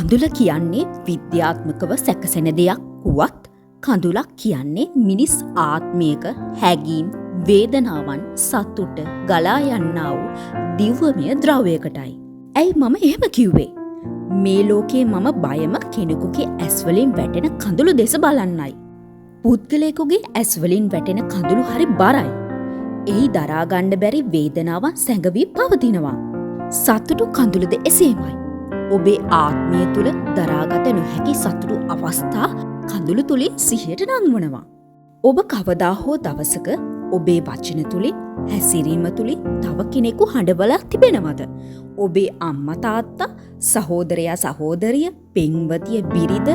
කඳුල කියන්නේ විද්‍යාත්මකව සැකසෙන දෙයක් වුවත් කඳුලක් කියන්නේ මිනිස් ආත්මයක හැඟීම් වේදනාවන් සතුට ගලා යන්නා වූ දිව්‍යමය ද්‍රව්‍යයකටයි. ඇයි මම එහෙම කිව්වේ? මේ ලෝකේ මම බයම කෙනෙකුගේ ඇස්වලින් වැටෙන කඳුළු දෙස බලන්නයි. පුද්ගලයෙකුගේ ඇස්වලින් වැටෙන කඳුළු හරි බරයි. එහි දරාගන්න බැරි වේදනාවන් සැඟවී පවතිනවා. සතුටු කඳුළුද එසේමයි. ඔබේ ආත්මය තුළ දරාගත නොහැකි සතුටු අවස්ථා කඳුළු තුළින් සිහියට නංවනවා. ඔබ කවදා හෝ දවසක ඔබේ වචන තුළින් හැසිරීම තුළින් තව කෙනෙකු හඬවලා තිබෙනවද? ඔබේ අම්මා තාත්තා සහෝදරයා සහෝදරිය පෙම්වතිය බිරිඳ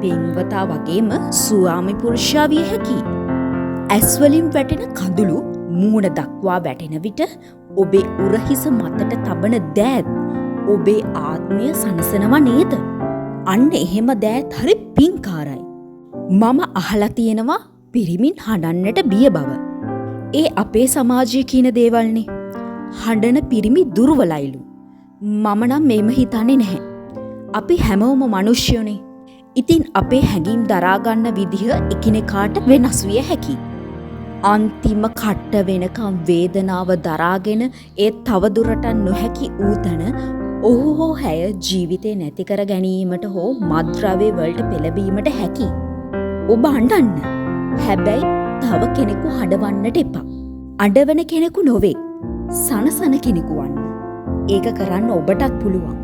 පෙම්වතා වගේම ස්වාමි පුරුෂයා විය හැකි. ඇස්වලින් වැටෙන කඳුළු මූණ දක්වා වැටෙන විට ඔබේ උරහිස මතට තබන දෑත් ඔබේ ආත්මය සනසනවා නේද? අන්න එහෙම දෑත් හරි පිංකාරයි. මම අහලා තියෙනවා පිරිමින් හඬන්නට බිය බව. ඒ අපේ සමාජයේ කියන දේවල්නේ. හඬන පිරිමි දුර්වලයිලු. මම නම් මේම හිතන්නේ නැහැ. අපි හැමෝම මිනිස්සුනේ. ඉතින් අපේ හැඟීම් දරාගන්න විදිහ එකිනෙකාට වෙනස් විය හැකියි. අන්තිම කට්ට වෙනකම් වේදනාව දරාගෙන ඒ තවදුරටත් නොහැකි ඌතන ඔහු හෝ හැය ජීවිතේ නැති කර ගැනීමට හෝ මත්ද්‍රව්‍ය වලට පෙළඹීමට හැකි. ඔබ අඬන්න. හැබැයි තව කෙනෙකු හඬවන්නට එපා. අඬවන කෙනෙකු නොවේ. සනසන කෙනෙකු වන්න. ඒක කරන්න ඔබටත් පුළුවන්.